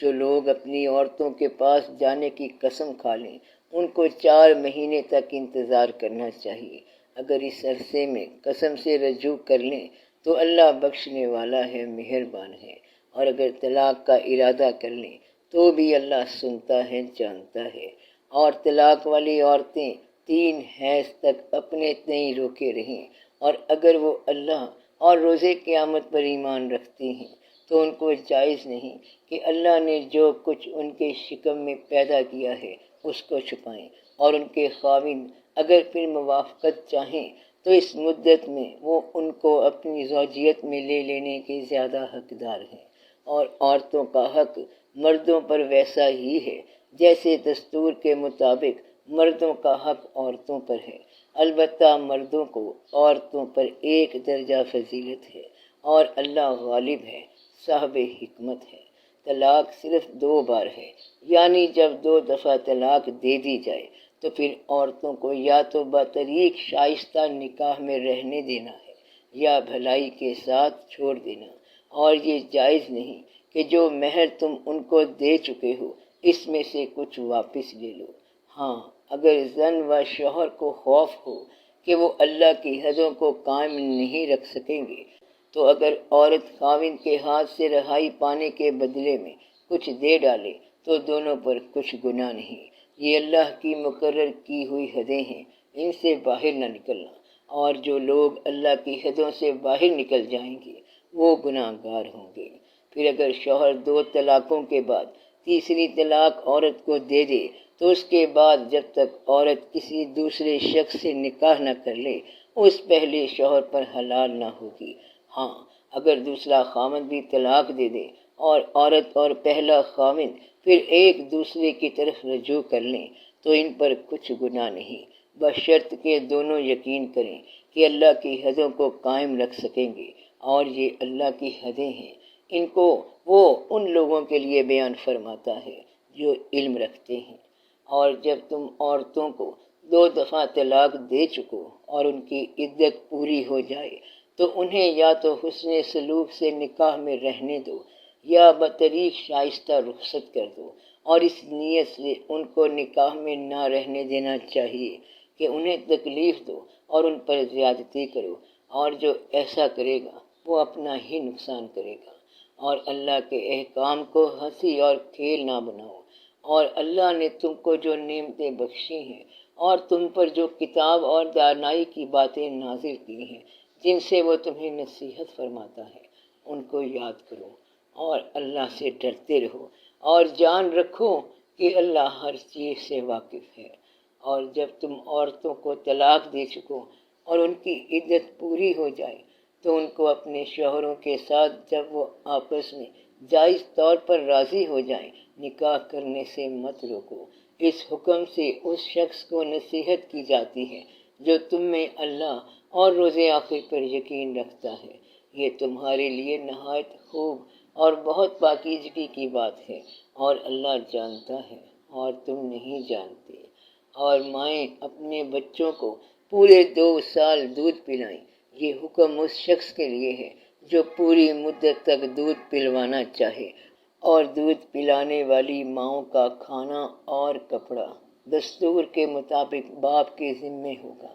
جو لوگ اپنی عورتوں کے پاس جانے کی قسم کھا لیں ان کو 4 مہینے تک انتظار کرنا چاہیے۔ اگر اس عرصے میں قسم سے رجوع کر لیں تو اللہ بخشنے والا ہے، مہربان ہے، اور اگر طلاق کا ارادہ کر لیں تو بھی اللہ سنتا ہے، جانتا ہے۔ اور طلاق والی عورتیں 3 حیض تک اپنے تئیں روکے رہیں، اور اگر وہ اللہ اور روز قیامت پر ایمان رکھتی ہیں تو ان کو جائز نہیں کہ اللہ نے جو کچھ ان کے شکم میں پیدا کیا ہے اس کو چھپائیں، اور ان کے خاوند اگر پھر موافقت چاہیں تو اس مدت میں وہ ان کو اپنی زوجیت میں لے لینے کے زیادہ حقدار ہیں۔ اور عورتوں کا حق مردوں پر ویسا ہی ہے جیسے دستور کے مطابق مردوں کا حق عورتوں پر ہے، البتہ مردوں کو عورتوں پر 1 درجہ فضیلت ہے، اور اللہ غالب ہے، صاحب حکمت ہے۔ طلاق صرف 2 بار ہے، یعنی جب 2 دفعہ طلاق دے دی جائے تو پھر عورتوں کو یا تو بطریق شائستہ نکاح میں رہنے دینا ہے یا بھلائی کے ساتھ چھوڑ دینا، اور یہ جائز نہیں کہ جو مہر تم ان کو دے چکے ہو اس میں سے کچھ واپس لے لو۔ ہاں اگر زن و شوہر کو خوف ہو کہ وہ اللہ کی حدوں کو قائم نہیں رکھ سکیں گے، تو اگر عورت خاوند کے ہاتھ سے رہائی پانے کے بدلے میں کچھ دے ڈالے تو دونوں پر کچھ گناہ نہیں۔ یہ اللہ کی مقرر کی ہوئی حدیں ہیں، ان سے باہر نہ نکلنا، اور جو لوگ اللہ کی حدوں سے باہر نکل جائیں گے وہ گناہ گار ہوں گے۔ پھر اگر شوہر 2 طلاقوں کے بعد تیسری طلاق عورت کو دے دے تو اس کے بعد جب تک عورت کسی دوسرے شخص سے نکاح نہ کر لے اس پہلے شوہر پر حلال نہ ہوگی۔ ہاں اگر دوسرا خاوند بھی طلاق دے دے اور عورت اور پہلا خاوند پھر ایک دوسرے کی طرف رجوع کر لیں تو ان پر کچھ گناہ نہیں، بشرط کہ دونوں یقین کریں کہ اللہ کی حدوں کو قائم رکھ سکیں گے، اور یہ اللہ کی حدیں ہیں، ان کو وہ ان لوگوں کے لیے بیان فرماتا ہے جو علم رکھتے ہیں۔ اور جب تم عورتوں کو 2 دفعہ طلاق دے چکو اور ان کی عدت پوری ہو جائے تو انہیں یا تو حسن سلوک سے نکاح میں رہنے دو یا بطریق شائستہ رخصت کر دو، اور اس نیت سے ان کو نکاح میں نہ رہنے دینا چاہیے کہ انہیں تکلیف دو اور ان پر زیادتی کرو، اور جو ایسا کرے گا وہ اپنا ہی نقصان کرے گا۔ اور اللہ کے احکام کو ہنسی اور کھیل نہ بناؤ، اور اللہ نے تم کو جو نعمتیں بخشی ہیں اور تم پر جو کتاب اور دانائی کی باتیں نازل کی ہیں جن سے وہ تمہیں نصیحت فرماتا ہے ان کو یاد کرو، اور اللہ سے ڈرتے رہو، اور جان رکھو کہ اللہ ہر چیز سے واقف ہے۔ اور جب تم عورتوں کو طلاق دے چکو اور ان کی عدت پوری ہو جائے تو ان کو اپنے شوہروں کے ساتھ جب وہ آپس میں جائز طور پر راضی ہو جائیں نکاح کرنے سے مت روکو۔ اس حکم سے اس شخص کو نصیحت کی جاتی ہے جو تم میں اللہ اور روز آخر پر یقین رکھتا ہے۔ یہ تمہارے لیے نہایت خوب اور بہت پاکیزگی کی بات ہے، اور اللہ جانتا ہے اور تم نہیں جانتے۔ اور مائیں اپنے بچوں کو پورے 2 سال دودھ پلائیں، یہ حکم اس شخص کے لیے ہے جو پوری مدت تک دودھ پلوانا چاہے، اور دودھ پلانے والی ماؤں کا کھانا اور کپڑا دستور کے مطابق باپ کے ذمے ہوگا۔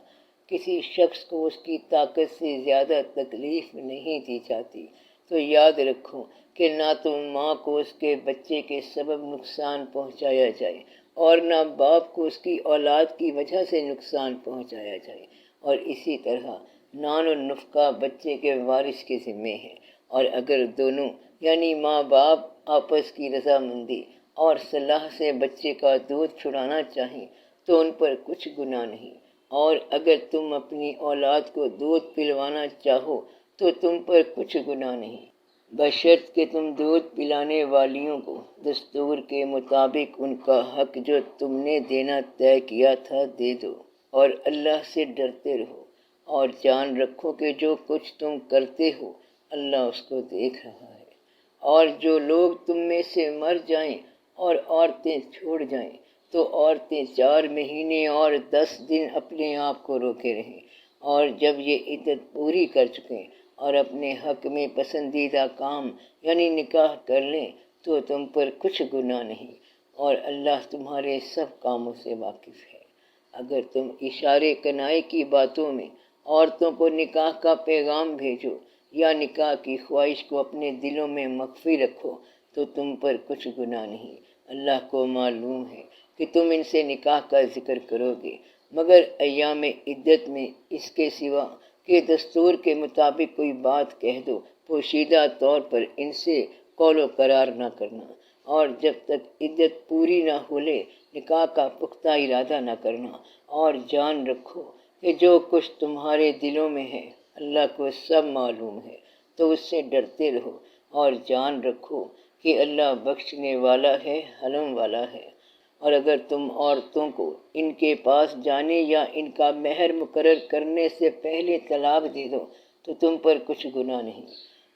کسی شخص کو اس کی طاقت سے زیادہ تکلیف نہیں دی جاتی، تو یاد رکھو کہ نہ تو ماں کو اس کے بچے کے سبب نقصان پہنچایا جائے اور نہ باپ کو اس کی اولاد کی وجہ سے نقصان پہنچایا جائے، اور اسی طرح نان و نفقہ بچے کے وارث کے ذمے ہے، اور اگر دونوں یعنی ماں باپ آپس کی رضامندی اور صلاح سے بچے کا دودھ چھڑانا چاہیں تو ان پر کچھ گناہ نہیں، اور اگر تم اپنی اولاد کو دودھ پلوانا چاہو تو تم پر کچھ گناہ نہیں، بشرط کہ تم دودھ پلانے والیوں کو دستور کے مطابق ان کا حق جو تم نے دینا طے کیا تھا دے دو، اور اللہ سے ڈرتے رہو، اور جان رکھو کہ جو کچھ تم کرتے ہو اللہ اس کو دیکھ رہا ہے۔ اور جو لوگ تم میں سے مر جائیں اور عورتیں چھوڑ جائیں تو عورتیں 4 مہینے اور 10 دن اپنے آپ کو روکے رہیں، اور جب یہ عدت پوری کر چکیں اور اپنے حق میں پسندیدہ کام یعنی نکاح کر لیں تو تم پر کچھ گناہ نہیں، اور اللہ تمہارے سب کاموں سے واقف ہے۔ اگر تم اشارے کنائے کی باتوں میں عورتوں کو نکاح کا پیغام بھیجو یا نکاح کی خواہش کو اپنے دلوں میں مخفی رکھو تو تم پر کچھ گناہ نہیں، اللہ کو معلوم ہے کہ تم ان سے نکاح کا ذکر کرو گے، مگر ایام عدت میں اس کے سوا کہ دستور کے مطابق کوئی بات کہہ دو، پوشیدہ طور پر ان سے قول و قرار نہ کرنا، اور جب تک عدت پوری نہ ہو لے نکاح کا پختہ ارادہ نہ کرنا، اور جان رکھو کہ جو کچھ تمہارے دلوں میں ہے اللہ کو سب معلوم ہے، تو اس سے ڈرتے رہو، اور جان رکھو کہ اللہ بخشنے والا ہے، حلم والا ہے۔ اور اگر تم عورتوں کو ان کے پاس جانے یا ان کا مہر مقرر کرنے سے پہلے طلاق دے دو تو تم پر کچھ گناہ نہیں،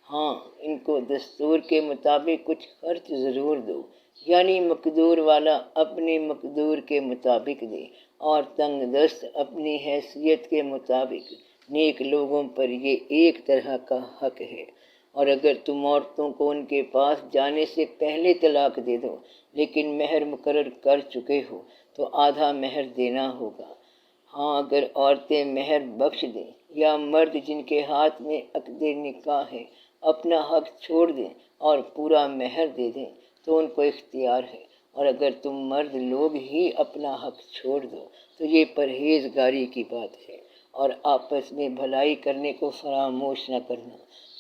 ہاں ان کو دستور کے مطابق کچھ خرچ ضرور دو، یعنی مقدور والا اپنے مقدور کے مطابق دے اور تنگ دست اپنی حیثیت کے مطابق، نیک لوگوں پر یہ ایک طرح کا حق ہے۔ اور اگر تم عورتوں کو ان کے پاس جانے سے پہلے طلاق دے دو لیکن مہر مقرر کر چکے ہو تو آدھا مہر دینا ہوگا، ہاں اگر عورتیں مہر بخش دیں یا مرد جن کے ہاتھ میں عقد نکاح ہے اپنا حق چھوڑ دیں اور پورا مہر دے دیں تو ان کو اختیار ہے، اور اگر تم مرد لوگ ہی اپنا حق چھوڑ دو تو یہ پرہیزگاری کی بات ہے، اور آپس میں بھلائی کرنے کو فراموش نہ کرنا،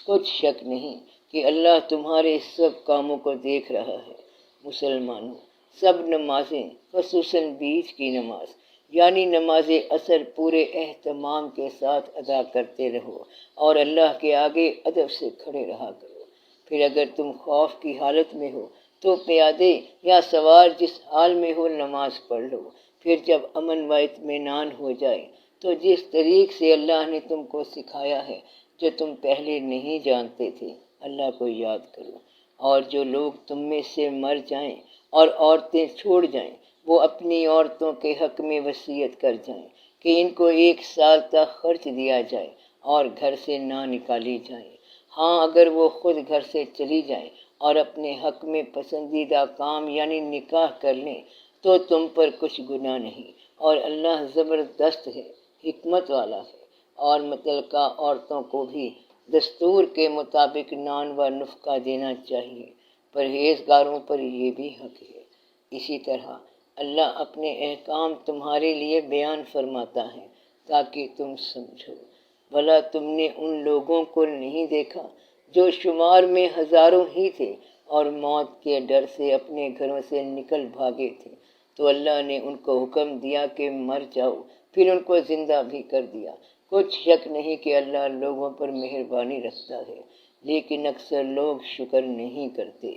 کچھ شک نہیں کہ اللہ تمہارے سب کاموں کو دیکھ رہا ہے۔ مسلمانوں، سب نمازیں خصوصاً بیچ کی نماز یعنی نماز عصر پورے اہتمام کے ساتھ ادا کرتے رہو اور اللہ کے آگے ادب سے کھڑے رہا کرو۔ پھر اگر تم خوف کی حالت میں ہو تو پیادے یا سوار جس حال میں ہو نماز پڑھ لو، پھر جب امن و اطمینان ہو جائے تو جس طریق سے اللہ نے تم کو سکھایا ہے جو تم پہلے نہیں جانتے تھے اللہ کو یاد کرو، اور جو لوگ تم میں سے مر جائیں اور عورتیں چھوڑ جائیں وہ اپنی عورتوں کے حق میں وصیت کر جائیں کہ ان کو 1 سال تک خرچ دیا جائے اور گھر سے نہ نکالی جائیں، ہاں اگر وہ خود گھر سے چلی جائیں اور اپنے حق میں پسندیدہ کام یعنی نکاح کر لیں تو تم پر کچھ گناہ نہیں، اور اللہ زبردست ہے، حکمت والا ہے۔ اور متعلقہ عورتوں کو بھی دستور کے مطابق نان و نفقہ دینا چاہیے، پرہیزگاروں پر یہ بھی حق ہے۔ اسی طرح اللہ اپنے احکام تمہارے لیے بیان فرماتا ہے تاکہ تم سمجھو۔ بھلا تم نے ان لوگوں کو نہیں دیکھا جو شمار میں ہزاروں ہی تھے اور موت کے ڈر سے اپنے گھروں سے نکل بھاگے تھے، تو اللہ نے ان کو حکم دیا کہ مر جاؤ، پھر ان کو زندہ بھی کر دیا۔ کچھ شک نہیں کہ اللہ لوگوں پر مہربانی رکھتا ہے، لیکن اکثر لوگ شکر نہیں کرتے۔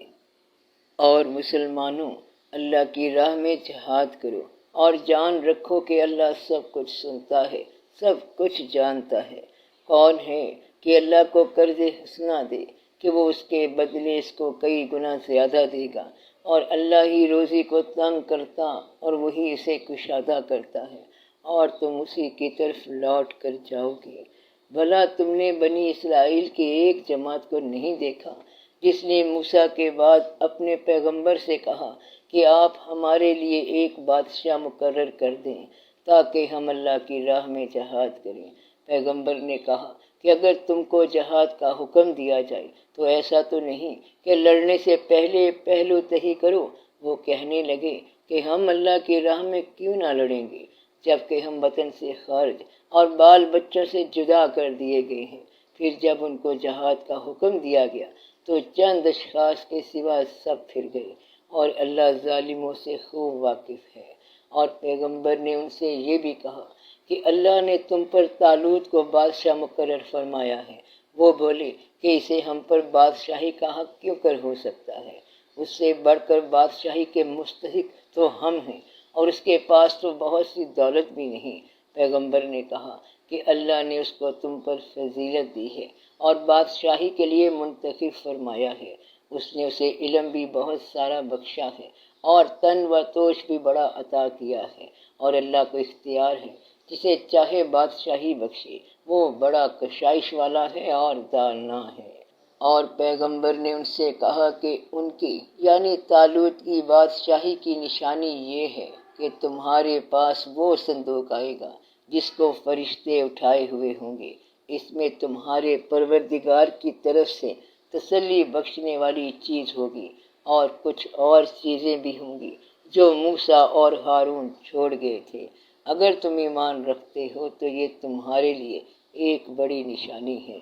اور مسلمانوں، اللہ کی راہ میں جہاد کرو اور جان رکھو کہ اللہ سب کچھ سنتا ہے، سب کچھ جانتا ہے۔ کون ہے کہ اللہ کو قرض حسنہ دے کہ وہ اس کے بدلے اس کو کئی گنا زیادہ دے گا، اور اللہ ہی روزی کو تنگ کرتا اور وہی اسے کشادہ کرتا ہے، اور تم اسی کی طرف لوٹ کر جاؤ گے۔ بھلا تم نے بنی اسرائیل کی ایک جماعت کو نہیں دیکھا جس نے موسیٰ کے بعد اپنے پیغمبر سے کہا کہ آپ ہمارے لیے ایک بادشاہ مقرر کر دیں تاکہ ہم اللہ کی راہ میں جہاد کریں۔ پیغمبر نے کہا کہ اگر تم کو جہاد کا حکم دیا جائے تو ایسا تو نہیں کہ لڑنے سے پہلے پہلو تہی کرو۔ وہ کہنے لگے کہ ہم اللہ کی راہ میں کیوں نہ لڑیں گے جبکہ ہم وطن سے خارج اور بال بچوں سے جدا کر دیے گئے ہیں۔ پھر جب ان کو جہاد کا حکم دیا گیا تو چند اشخاص کے سوا سب پھر گئے، اور اللہ ظالموں سے خوب واقف ہے۔ اور پیغمبر نے ان سے یہ بھی کہا کہ اللہ نے تم پر طالوت کو بادشاہ مقرر فرمایا ہے۔ وہ بولے کہ اسے ہم پر بادشاہی کا حق کیوں کر ہو سکتا ہے؟ اس سے بڑھ کر بادشاہی کے مستحق تو ہم ہیں، اور اس کے پاس تو بہت سی دولت بھی نہیں۔ پیغمبر نے کہا کہ اللہ نے اس کو تم پر فضیلت دی ہے اور بادشاہی کے لیے منتخب فرمایا ہے۔ اس نے اسے علم بھی بہت سارا بخشا ہے اور تن و توش بھی بڑا عطا کیا ہے، اور اللہ کو اختیار ہے جسے چاہے بادشاہی بخشے۔ وہ بڑا کشائش والا ہے اور دانا ہے۔ اور پیغمبر نے ان سے کہا کہ ان کی یعنی طالوت کی بادشاہی کی نشانی یہ ہے کہ تمہارے پاس وہ صندوق آئے گا جس کو فرشتے اٹھائے ہوئے ہوں گے۔ اس میں تمہارے پروردگار کی طرف سے تسلی بخشنے والی چیز ہوگی، اور کچھ اور چیزیں بھی ہوں گی جو موسیٰ اور ہارون چھوڑ گئے تھے۔ اگر تم ایمان رکھتے ہو تو یہ تمہارے لیے ایک بڑی نشانی ہے۔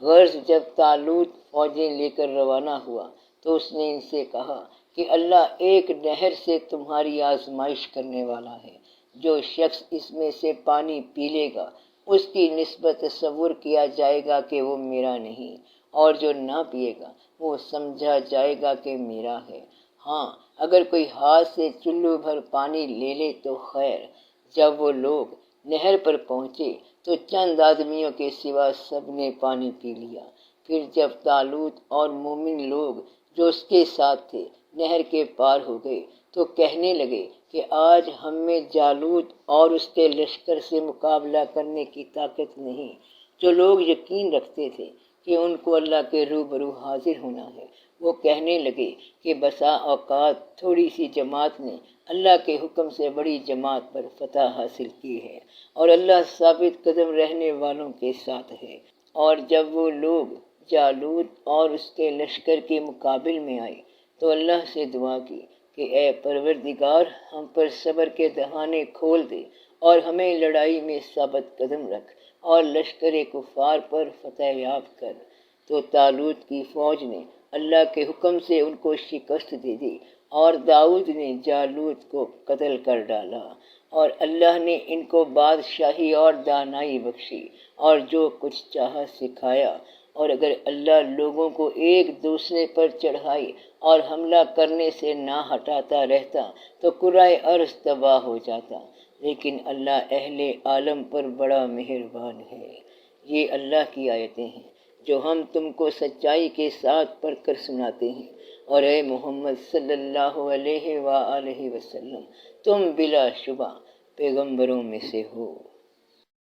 غرض جب طالوت فوجیں لے کر روانہ ہوا تو اس نے ان سے کہا کہ اللہ ایک نہر سے تمہاری آزمائش کرنے والا ہے۔ جو شخص اس میں سے پانی پی لے گا اس کی نسبت تصور کیا جائے گا کہ وہ میرا نہیں، اور جو نہ پیے گا وہ سمجھا جائے گا کہ میرا ہے۔ ہاں، اگر کوئی ہاتھ سے چلو بھر پانی لے لے تو خیر۔ جب وہ لوگ نہر پر پہنچے تو چند آدمیوں کے سوا سب نے پانی پی لیا۔ پھر جب طالوت اور مومن لوگ جو اس کے ساتھ تھے نہر کے پار ہو گئے تو کہنے لگے کہ آج ہم میں جالوت اور اس کے لشکر سے مقابلہ کرنے کی طاقت نہیں۔ جو لوگ یقین رکھتے تھے کہ ان کو اللہ کے روبرو حاضر ہونا ہے، وہ کہنے لگے کہ بسا اوقات تھوڑی سی جماعت نے اللہ کے حکم سے بڑی جماعت پر فتح حاصل کی ہے، اور اللہ ثابت قدم رہنے والوں کے ساتھ ہے۔ اور جب وہ لوگ جالوت اور اس کے لشکر کے مقابل میں آئے تو اللہ سے دعا کی کہ اے پروردگار، ہم پر صبر کے دہانے کھول دے اور ہمیں لڑائی میں ثابت قدم رکھ اور لشکر کفار پر فتح یاب کر۔ تو طالوت کی فوج نے اللہ کے حکم سے ان کو شکست دے دی، اور داؤد نے جالوت کو قتل کر ڈالا، اور اللہ نے ان کو بادشاہی اور دانائی بخشی اور جو کچھ چاہا سکھایا۔ اور اگر اللہ لوگوں کو ایک دوسرے پر چڑھائی اور حملہ کرنے سے نہ ہٹاتا رہتا تو کرۂ ارض تباہ ہو جاتا، لیکن اللہ اہل عالم پر بڑا مہربان ہے۔ یہ اللہ کی آیتیں ہیں جو ہم تم کو سچائی کے ساتھ پڑھ کر سناتے ہیں، اور اے محمد صلی اللہ علیہ وآلہ وسلم، تم بلا شبہ پیغمبروں میں سے ہو۔